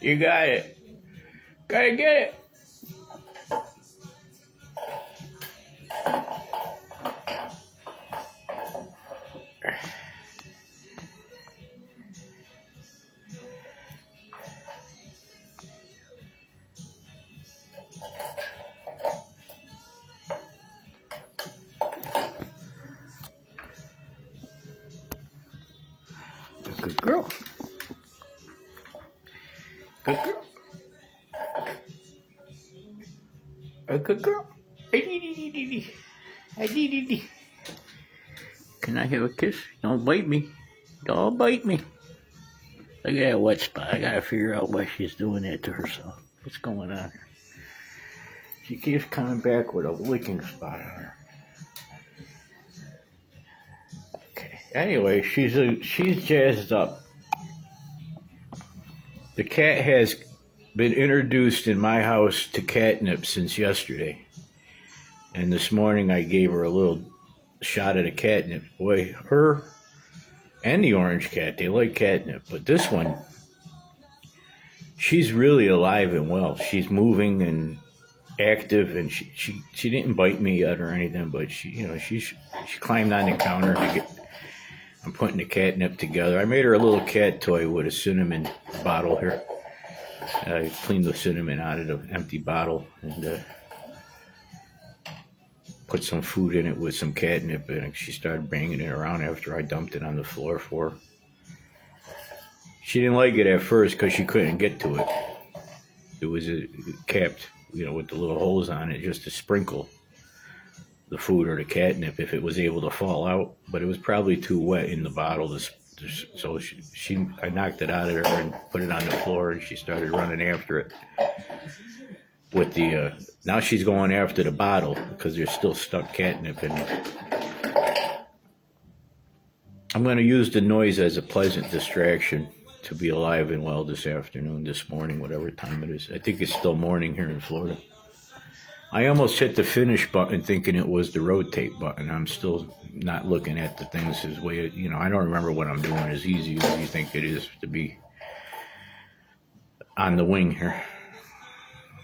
You got it. Gotta get it. Good girl. Good girl. A good girl. Can I have a kiss? Don't bite me. Don't bite me. Look at that wet spot. I gotta figure out why she's doing that to herself. What's going on here? She keeps coming back with a licking spot on her. Okay. Anyway, she's jazzed up. The cat has been introduced in my house to catnip since yesterday. And this morning I gave her a little shot of the catnip. Boy, her and the orange cat, they like catnip. But this one, she's really alive and well. She's moving and active, and she didn't bite me yet or anything, but she climbed on the counter to get. I'm putting the catnip together. I made her a little cat toy with a cinnamon bottle here. I cleaned the cinnamon out of the empty bottle and put some food in it with some catnip, and she started banging it around after I dumped it on the floor for her. She didn't like it at first because she couldn't get to it. It was capped, with the little holes on it just to sprinkle the food or the catnip if it was able to fall out, but it was probably too wet in the bottle so I knocked it out of her and put it on the floor, and she started running after it with the now she's going after the bottle because there's still stuck catnip in it. I'm going to use the noise as a pleasant distraction to be alive and well this afternoon, this morning, whatever time it is. I think it's still morning here in Florida. I almost hit the finish button thinking it was the rotate button. I'm still not looking at the things as way, I don't remember what I'm doing as easy as you think it is to be on the wing here.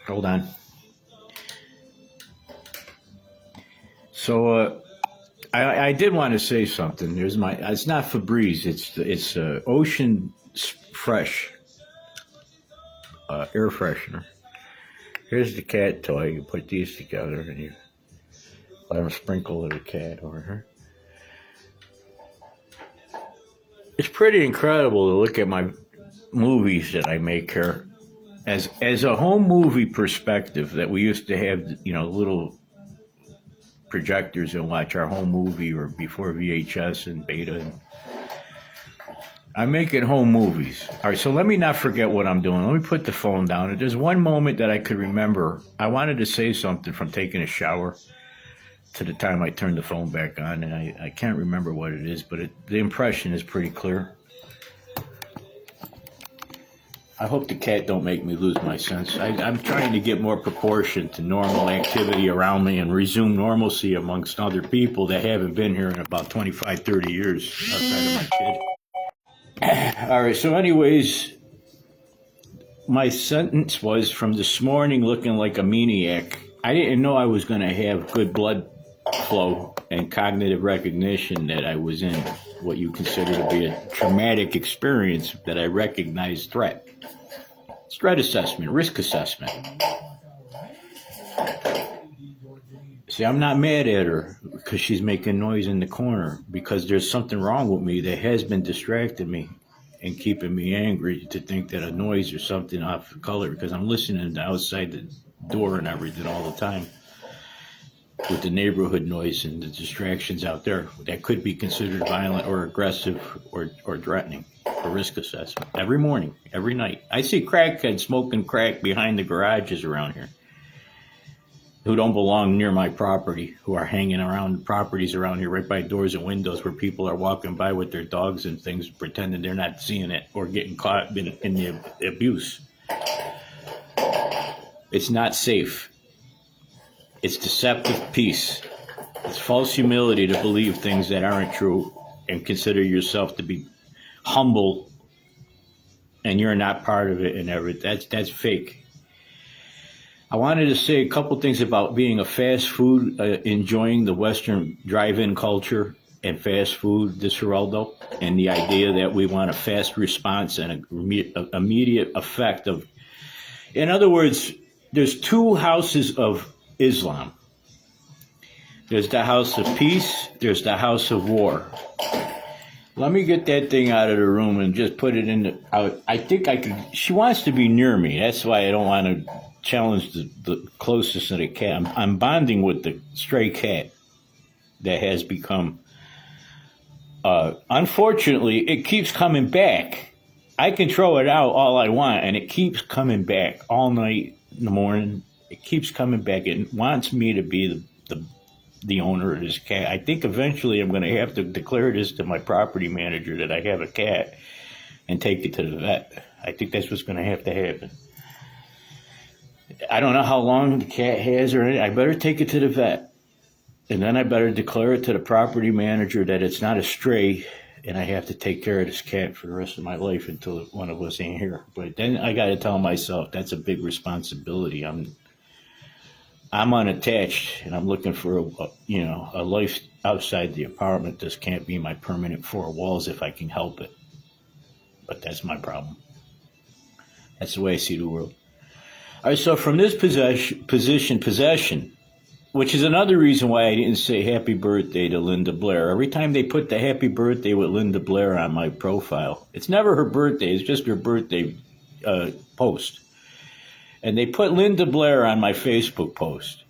Hold on. So I did want to say something. It's not Febreze. It's Ocean Fresh air freshener. Here's the cat toy. You put these together and you let them sprinkle the cat over here. It's pretty incredible to look at my movies that I make here. As a home movie perspective, that we used to have, little projectors and watch our home movie, or before VHS and Beta. I'm making home movies. All right, so let me not forget what I'm doing. Let me put the phone down. If there's one moment that I could remember, I wanted to say something from taking a shower to the time I turned the phone back on, and I can't remember what it is, but the impression is pretty clear. I hope the cat don't make me lose my sense. I'm trying to get more proportion to normal activity around me and resume normalcy amongst other people that haven't been here in about 25, 30 years outside of my kid. All right, so anyways, my sentence was from this morning looking like a maniac. I didn't know I was going to have good blood flow and cognitive recognition, that I was in what you consider to be a traumatic experience, that I recognized threat. Threat assessment, risk assessment. See, I'm not mad at her because she's making noise in the corner, because there's something wrong with me that has been distracting me and keeping me angry to think that a noise or something off color, because I'm listening to outside the door and everything all the time with the neighborhood noise and the distractions out there that could be considered violent or aggressive or threatening. A risk assessment every morning, every night. I see crackheads smoking crack behind the garages around here who don't belong near my property, who are hanging around properties around here right by doors and windows where people are walking by with their dogs and things, pretending they're not seeing it or getting caught in the abuse. It's not safe. It's deceptive peace. It's false humility to believe things that aren't true and consider yourself to be humble and you're not part of it and everything. That's fake. I wanted to say a couple things about being a fast food, enjoying the Western drive-in culture and fast food, this Geraldo, and the idea that we want a fast response and an immediate effect of. In other words, there's two houses of Islam. There's the house of peace. There's the house of war. Let me get that thing out of the room and just put it in the. I think I could. She wants to be near me. That's why I don't want to challenge the closest of the cat. I'm bonding with the stray cat that has become. Unfortunately, it keeps coming back. I can throw it out all I want, and it keeps coming back all night in the morning. It keeps coming back. It wants me to be the owner of this cat. I think eventually I'm going to have to declare this to my property manager that I have a cat and take it to the vet. I think that's what's going to have to happen. I don't know how long the cat has or anything. I better take it to the vet. And then I better declare it to the property manager that it's not a stray, and I have to take care of this cat for the rest of my life until one of us ain't here. But then I got to tell myself that's a big responsibility. I'm unattached, and I'm looking for a life outside the apartment. This can't be my permanent four walls if I can help it. But that's my problem. That's the way I see the world. All right, so from this possession, which is another reason why I didn't say happy birthday to Linda Blair. Every time they put the happy birthday with Linda Blair on my profile, it's never her birthday, it's just her birthday post. And they put Linda Blair on my Facebook post.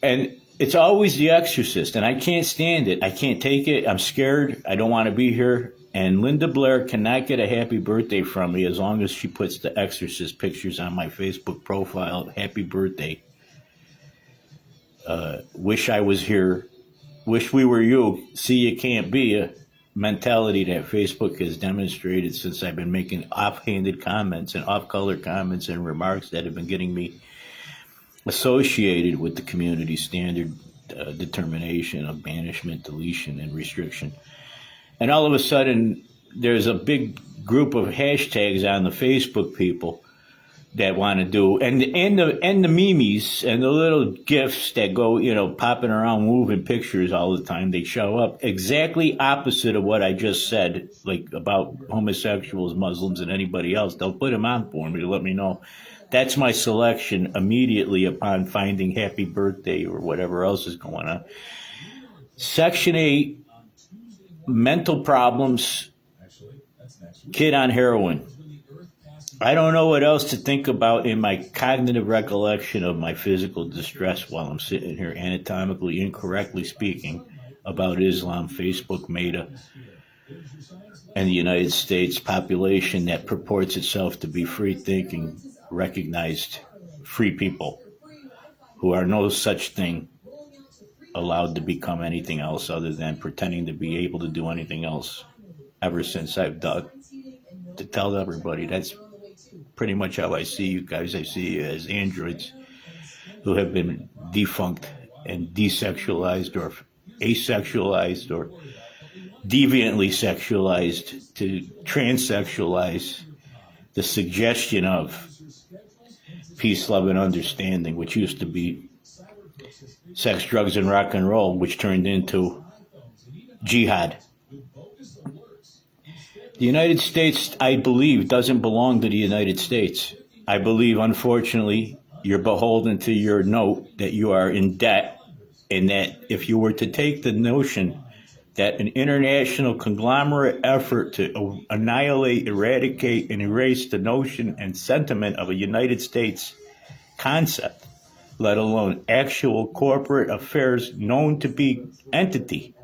And it's always The Exorcist, and I can't stand it. I can't take it. I'm scared. I don't want to be here. And Linda Blair cannot get a happy birthday from me as long as she puts The Exorcist pictures on my Facebook profile. Happy birthday. Wish I was here. Wish we were you. See, you can't be a mentality that Facebook has demonstrated since I've been making offhanded comments and off-color comments and remarks that have been getting me associated with the community standard determination of banishment, deletion, and restriction. And all of a sudden, there's a big group of hashtags on the Facebook people that want to do, and the memes and the little gifs that go, popping around, moving pictures all the time. They show up exactly opposite of what I just said, like about homosexuals, Muslims, and anybody else. They'll put them on for me to let me know. That's my selection immediately upon finding happy birthday or whatever else is going on. Section 8, mental problems, kid on heroin. I don't know what else to think about in my cognitive recollection of my physical distress while I'm sitting here anatomically incorrectly speaking about Islam, Facebook, Meta, and the United States population that purports itself to be free-thinking, recognized free people who are no such thing allowed to become anything else other than pretending to be able to do anything else ever since I've done to tell everybody that's pretty much how I see you guys. I see you as androids who have been defunct and desexualized or asexualized or deviantly sexualized to transsexualize the suggestion of peace, love, and understanding, which used to be sex, drugs, and rock and roll, which turned into jihad. The United States, I believe, doesn't belong to the United States. I believe, unfortunately, you're beholden to your note that you are in debt, and that if you were to take the notion that an international conglomerate effort to annihilate, eradicate, and erase the notion and sentiment of a United States concept, let alone actual corporate affairs known to be entity,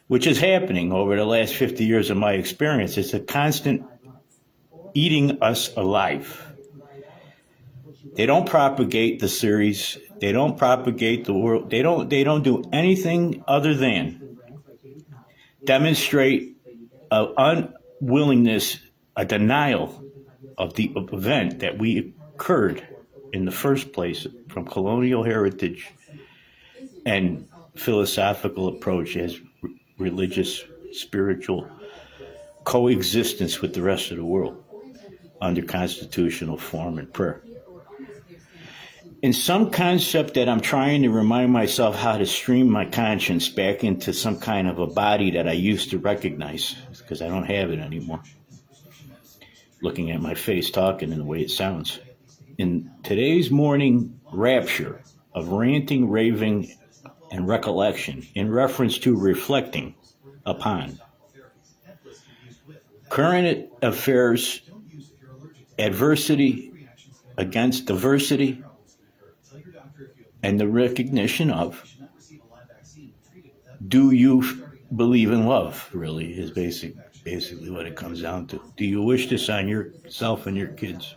which is happening over the last 50 years of my experience. It's a constant eating us alive. They don't propagate the series. They don't propagate the world. They don't do anything other than demonstrate an unwillingness, a denial of the event that we occurred in the first place from colonial heritage and philosophical approach as religious, spiritual coexistence with the rest of the world under constitutional form and prayer. In some concept that I'm trying to remind myself how to stream my conscience back into some kind of a body that I used to recognize, because I don't have it anymore. Looking at my face, talking, and the way it sounds. In today's morning rapture of ranting, raving, and recollection in reference to reflecting upon current affairs, adversity against diversity, and the recognition of, do you believe in love, really, is basically what it comes down to. Do you wish this on yourself and your kids?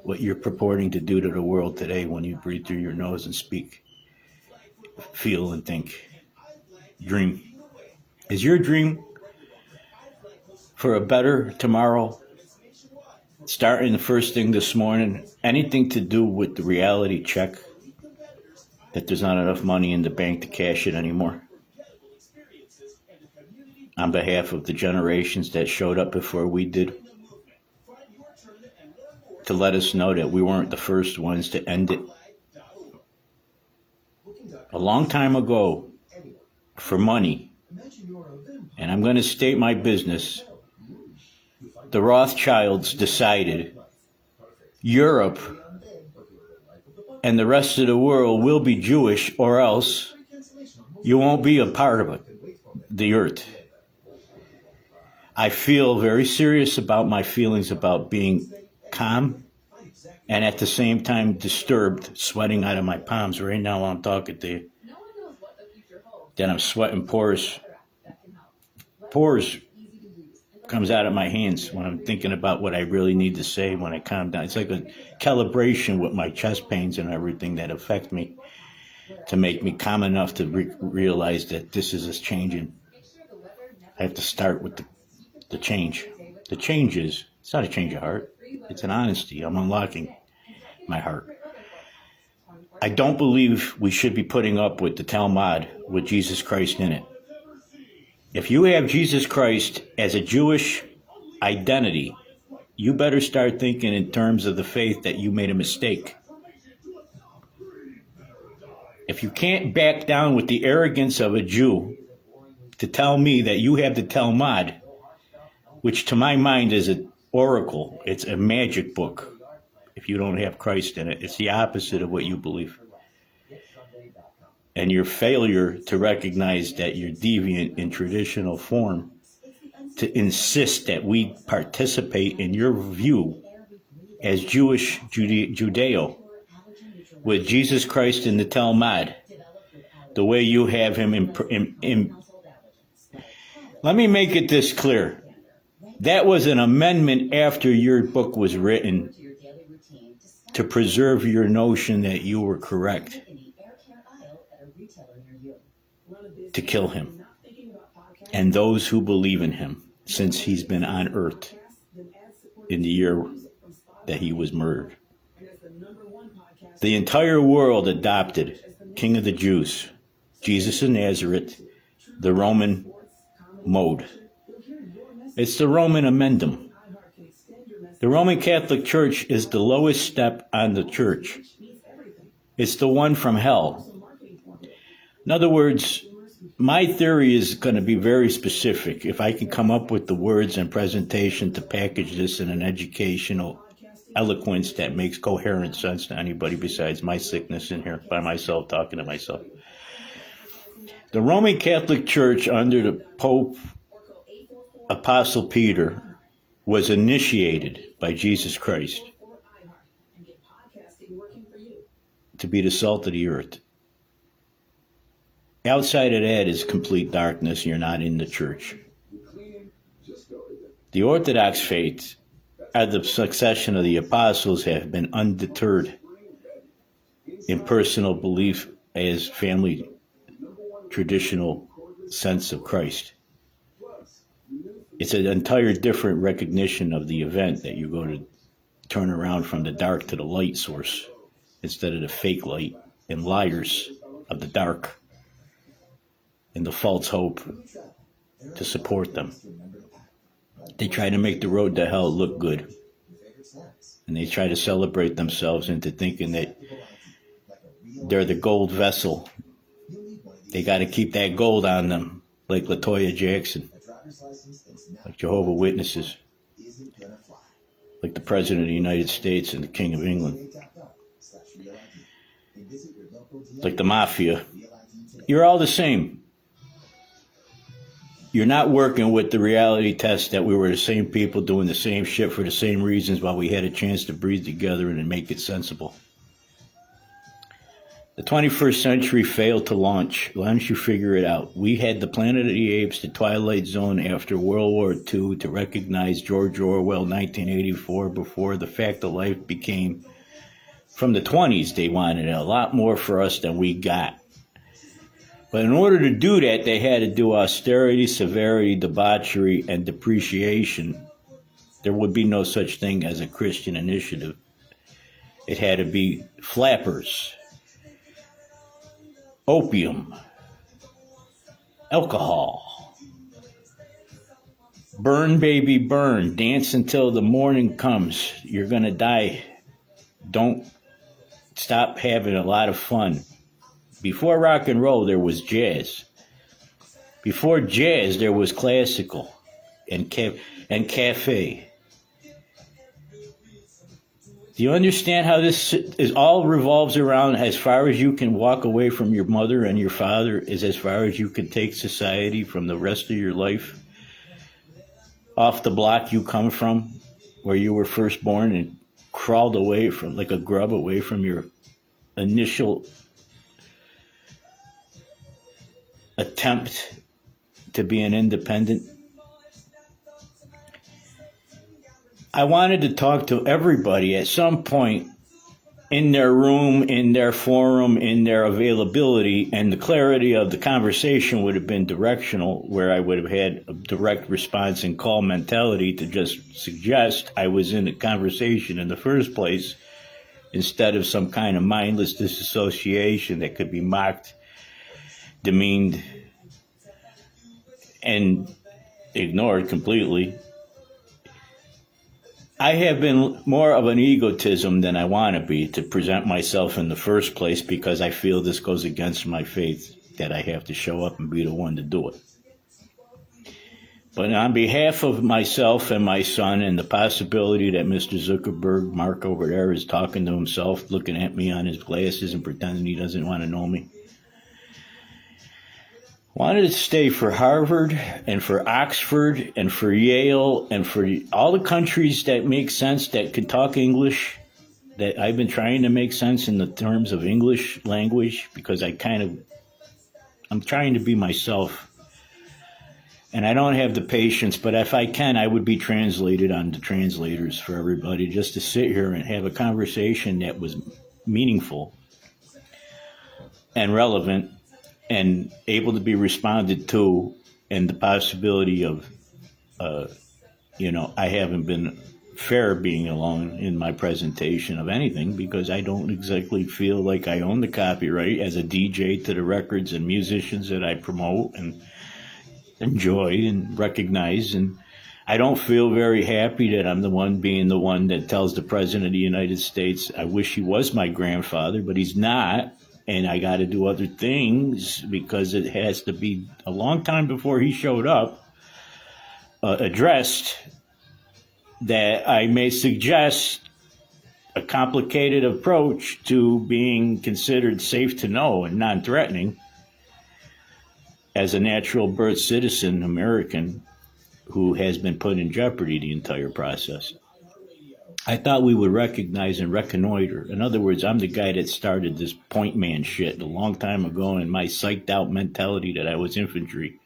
What you're purporting to do to the world today when you breathe through your nose and speak, feel, and think. Dream. Is your dream for a better tomorrow, starting the first thing this morning, anything to do with the reality check that there's not enough money in the bank to cash it anymore? On behalf of the generations that showed up before we did, to let us know that we weren't the first ones to end it. A long time ago, for money, and I'm going to state my business, the Rothschilds decided Europe and the rest of the world will be Jewish, or else you won't be a part of it, the earth. I feel very serious about my feelings about being calm and at the same time disturbed, sweating out of my palms right now while I'm talking to you. Then I'm sweating pores comes out of my hands when I'm thinking about what I really need to say when I calm down. It's like a calibration with my chest pains and everything that affect me to make me calm enough to realize that this is changing. I have to start with the change. The change is, it's not a change of heart. It's an honesty. I'm unlocking my heart. I don't believe we should be putting up with the Talmud with Jesus Christ in it. If you have Jesus Christ as a Jewish identity, you better start thinking in terms of the faith that you made a mistake. If you can't back down with the arrogance of a Jew to tell me that you have the Talmud, which to my mind is an oracle, it's a magic book. If you don't have Christ in it, it's the opposite of what you believe. And your failure to recognize that you're deviant in traditional form, to insist that we participate in your view as Jewish Judeo with Jesus Christ in the Talmud, the way you have him in. Let me make it this clear. That was an amendment after your book was written to preserve your notion that you were correct, to kill him and those who believe in him since he's been on earth in the year that he was murdered. The entire world adopted King of the Jews, Jesus of Nazareth, the Roman mode. It's the Roman amendum. The Roman Catholic Church is the lowest step on the church. It's the one from hell. In other words, my theory is going to be very specific. If I can come up with the words and presentation to package this in an educational eloquence that makes coherent sense to anybody besides my sickness in here by myself talking to myself. The Roman Catholic Church under the Pope Apostle Peter was initiated by Jesus Christ to be the salt of the earth. Outside of that is complete darkness. You're not in the church. The Orthodox faith, as the succession of the apostles, have been undeterred in personal belief as family traditional sense of Christ. It's an entire different recognition of the event that you go to turn around from the dark to the light source instead of the fake light and liars of the dark and the false hope to support them. They try to make the road to hell look good. And they try to celebrate themselves into thinking that they're the gold vessel. They got to keep that gold on them, like LaToya Jackson, like Jehovah's Witnesses, like the President of the United States and the King of England, like the Mafia. You're all the same. You're not working with the reality test that we were the same people doing the same shit for the same reasons while we had a chance to breathe together and make it sensible. The 21st century failed to launch. Why don't you figure it out? We had the Planet of the Apes, the Twilight Zone after World War II to recognize George Orwell 1984 before the fact of life became, from the 20s, they wanted a lot more for us than we got. But in order to do that, they had to do austerity, severity, debauchery, and depreciation. There would be no such thing as a Christian initiative. It had to be flappers, opium, alcohol. Burn, baby, burn. Dance until the morning comes. You're going to die. Don't stop having a lot of fun. Before rock and roll, there was jazz. Before jazz, there was classical and cafe. Do you understand how this is all revolves around as far as you can walk away from your mother and your father is as far as you can take society from the rest of your life? Off the block you come from, where you were first born and crawled away from, like a grub, away from your initial attempt to be an independent. I wanted to talk to everybody at some point in their room, in their forum, in their availability, and the clarity of the conversation would have been directional, where I would have had a direct response and call mentality to just suggest I was in a conversation in the first place, instead of some kind of mindless disassociation that could be mocked, demeaned, and ignored completely. I have been more of an egotism than I want to be to present myself in the first place, because I feel this goes against my faith that I have to show up and be the one to do it. But on behalf of myself and my son, and the possibility that Mr. Zuckerberg, Mark over there, is talking to himself, looking at me on his glasses and pretending he doesn't want to know me, wanted to stay for Harvard and for Oxford and for Yale and for all the countries that make sense, that can talk English, that I've been trying to make sense in the terms of English language, because I'm trying to be myself. And I don't have the patience, but if I can, I would be translated on the translators for everybody, just to sit here and have a conversation that was meaningful and relevant and able to be responded to, and the possibility of, I haven't been fair being alone in my presentation of anything, because I don't exactly feel like I own the copyright as a DJ to the records and musicians that I promote and enjoy and recognize. And I don't feel very happy that I'm the one that tells the President of the United States, I wish he was my grandfather, but he's not. And I got to do other things, because it has to be a long time before he showed up, addressed, that I may suggest a complicated approach to being considered safe to know and non-threatening as a natural birth citizen American who has been put in jeopardy the entire process. I thought we would recognize and reconnoiter. In other words, I'm the guy that started this point man shit a long time ago, in my psyched out mentality that I was infantry.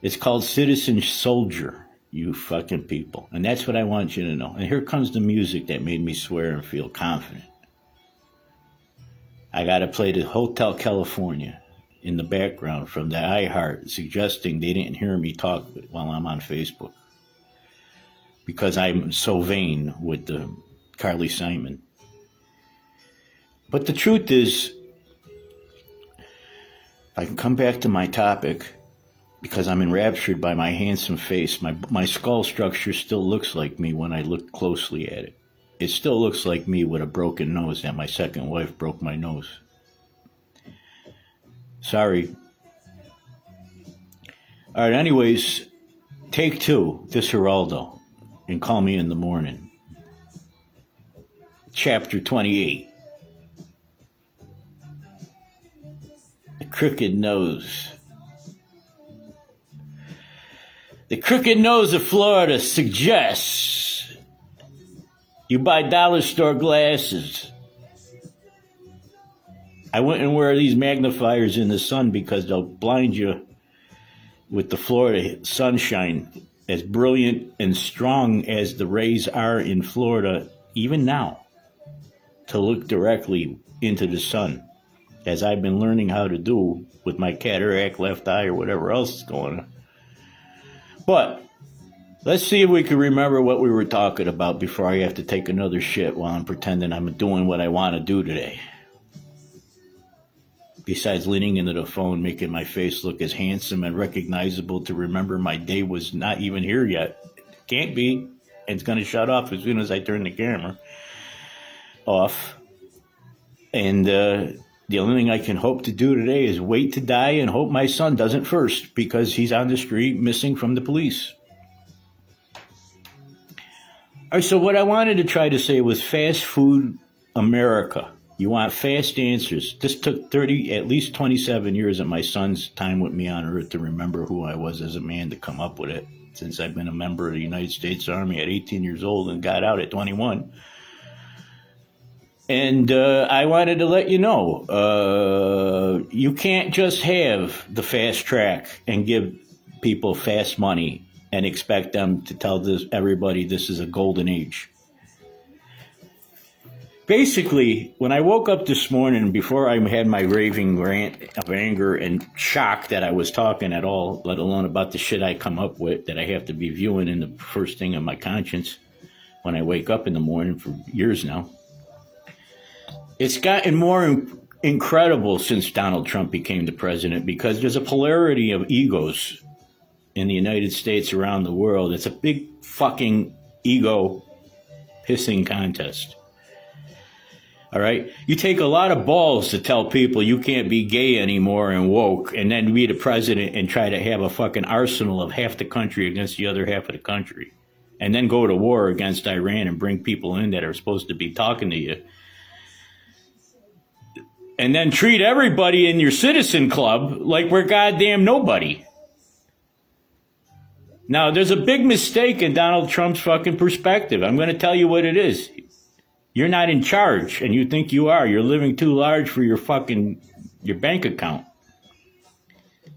It's called citizen soldier, you fucking people. And that's what I want you to know. And here comes the music that made me swear and feel confident. I got to play the Hotel California in the background from the iHeart, suggesting they didn't hear me talk while I'm on Facebook, because I'm so vain with the Carly Simon. But the truth is, if I can come back to my topic, because I'm enraptured by my handsome face. My skull structure still looks like me when I look closely at it. It still looks like me with a broken nose, that my second wife broke my nose. Sorry. All right, anyways, take 2, this Geraldo, and call me in the morning. Chapter 28. The crooked nose. The crooked nose of Florida suggests you buy dollar store glasses. I wouldn't wear these magnifiers in the sun because they'll blind you with the Florida sunshine. As brilliant and strong as the rays are in Florida, even now, to look directly into the sun, as I've been learning how to do with my cataract left eye or whatever else is going on. But let's see if we can remember what we were talking about before I have to take another shit while I'm pretending I'm doing what I want to do today. Besides leaning into the phone, making my face look as handsome and recognizable to remember my day was not even here yet. Can't be. It's going to shut off as soon as I turn the camera off. And the only thing I can hope to do today is wait to die and hope my son doesn't first, because he's on the street missing from the police. All right, so what I wanted to try to say was fast food America. You want fast answers. This took at least 27 years of my son's time with me on Earth to remember who I was as a man to come up with it, since I've been a member of the United States Army at 18 years old and got out at 21. And I wanted to let you know, you can't just have the fast track and give people fast money and expect them to tell everybody this is a golden age. Basically, when I woke up this morning, before I had my raving rant of anger and shock that I was talking at all, let alone about the shit I come up with that I have to be viewing in the first thing of my conscience when I wake up in the morning for years now, it's gotten more incredible since Donald Trump became the president, because there's a polarity of egos in the United States around the world. It's a big fucking ego pissing contest. All right? You take a lot of balls to tell people you can't be gay anymore and woke, and then be the president and try to have a fucking arsenal of half the country against the other half of the country, and then go to war against Iran and bring people in that are supposed to be talking to you, and then treat everybody in your citizen club like we're goddamn nobody. Now, there's a big mistake in Donald Trump's fucking perspective. I'm going to tell you what it is. You're not in charge, and you think you are. You're living too large for your bank account.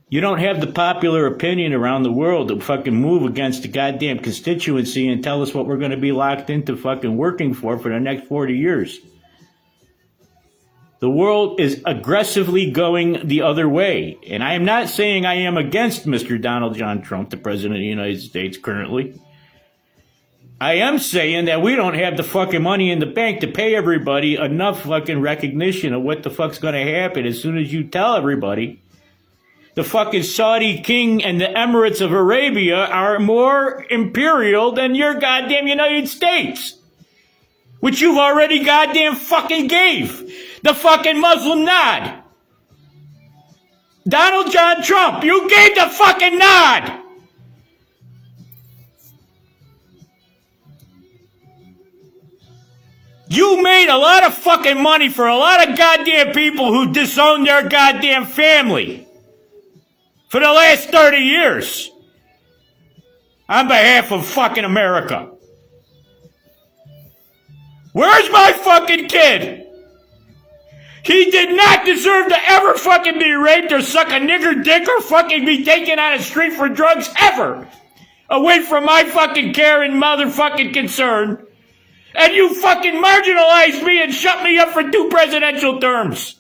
You don't have the popular opinion around the world to fucking move against the goddamn constituency and tell us what we're going to be locked into fucking working for the next 40 years. The world is aggressively going the other way. And I am not saying I am against Mr. Donald John Trump, the President of the United States currently. I am saying that we don't have the fucking money in the bank to pay everybody enough fucking recognition of what the fuck's going to happen as soon as you tell everybody the fucking Saudi king and the Emirates of Arabia are more imperial than your goddamn United States, which you've already goddamn fucking gave the fucking Muslim nod. Donald John Trump, you gave the fucking nod. You made a lot of fucking money for a lot of goddamn people who disowned their goddamn family for the last 30 years on behalf of fucking America. Where's my fucking kid? He did not deserve to ever fucking be raped or suck a nigger dick or fucking be taken on a street for drugs ever. Away from my fucking care and motherfucking concern. And you fucking marginalized me and shut me up for 2 presidential terms.